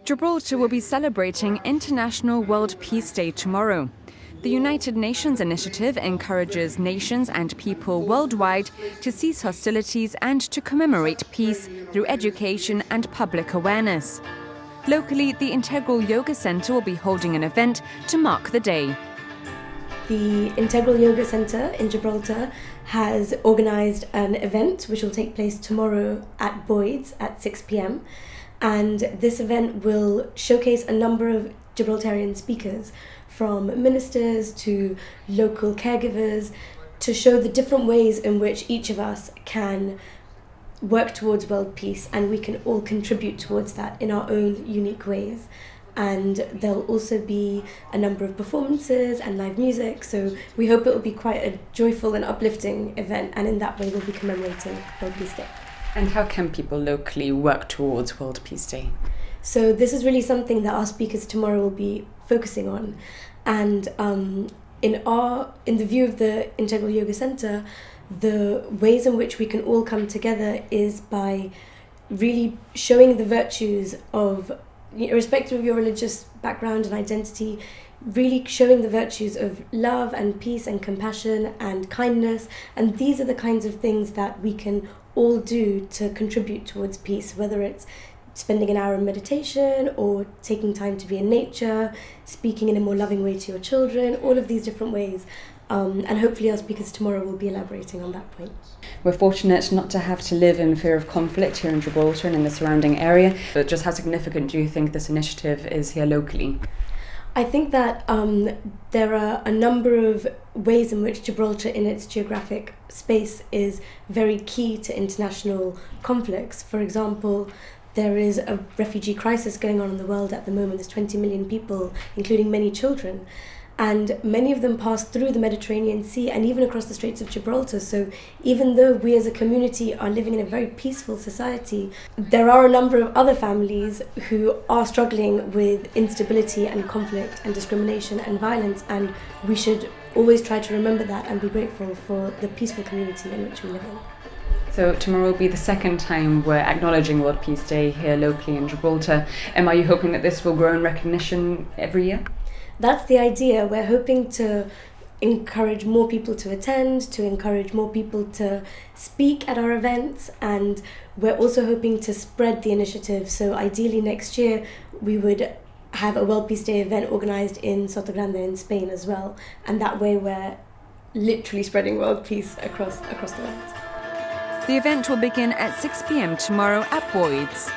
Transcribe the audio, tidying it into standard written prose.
Gibraltar will be celebrating International World Peace Day tomorrow. The United Nations initiative encourages nations and people worldwide to cease hostilities and to commemorate peace through education and public awareness. Locally, the Integral Yoga Centre will be holding an event to mark the day. The Integral Yoga Centre in Gibraltar has organised an event which will take place tomorrow at Boyds at 6 p.m. And this event will showcase a number of Gibraltarian speakers, from ministers to local caregivers, to show the different ways in which each of us can work towards world peace, and we can all contribute towards that in our own unique ways. And there'll also be a number of performances and live music, so we hope it will be quite a joyful and uplifting event, and in that way we'll be commemorating World Peace Day. And how can people locally work towards World Peace Day? So this is really something that our speakers tomorrow will be focusing on. And in the view of the Integral Yoga Centre, the ways in which we can all come together is by really showing the virtues of, irrespective of your religious background and identity, really showing the virtues of love and peace and compassion and kindness. And these are the kinds of things that we can all do to contribute towards peace, whether it's spending an hour in meditation or taking time to be in nature, speaking in a more loving way to your children, all of these different ways. And hopefully our speakers tomorrow will be elaborating on that point. We're fortunate not to have to live in fear of conflict here in Gibraltar and in the surrounding area, but just how significant do you think this initiative is here locally? I think that there are a number of ways in which Gibraltar in its geographic space is very key to international conflicts. For example, there is a refugee crisis going on in the world at the moment. There's 20 million people, including many children. And many of them pass through the Mediterranean Sea and even across the Straits of Gibraltar. So even though we as a community are living in a very peaceful society, there are a number of other families who are struggling with instability and conflict and discrimination and violence. And we should always try to remember that and be grateful for the peaceful community in which we live in. So tomorrow will be the second time we're acknowledging World Peace Day here locally in Gibraltar. Are you hoping that this will grow in recognition every year? That's the idea. We're hoping to encourage more people to attend, to encourage more people to speak at our events, and we're also hoping to spread the initiative. So ideally next year we would have a World Peace Day event organised in Grande in Spain as well, and that way we're literally spreading world peace across the world. The event will begin at 6 p.m. tomorrow at Boyds.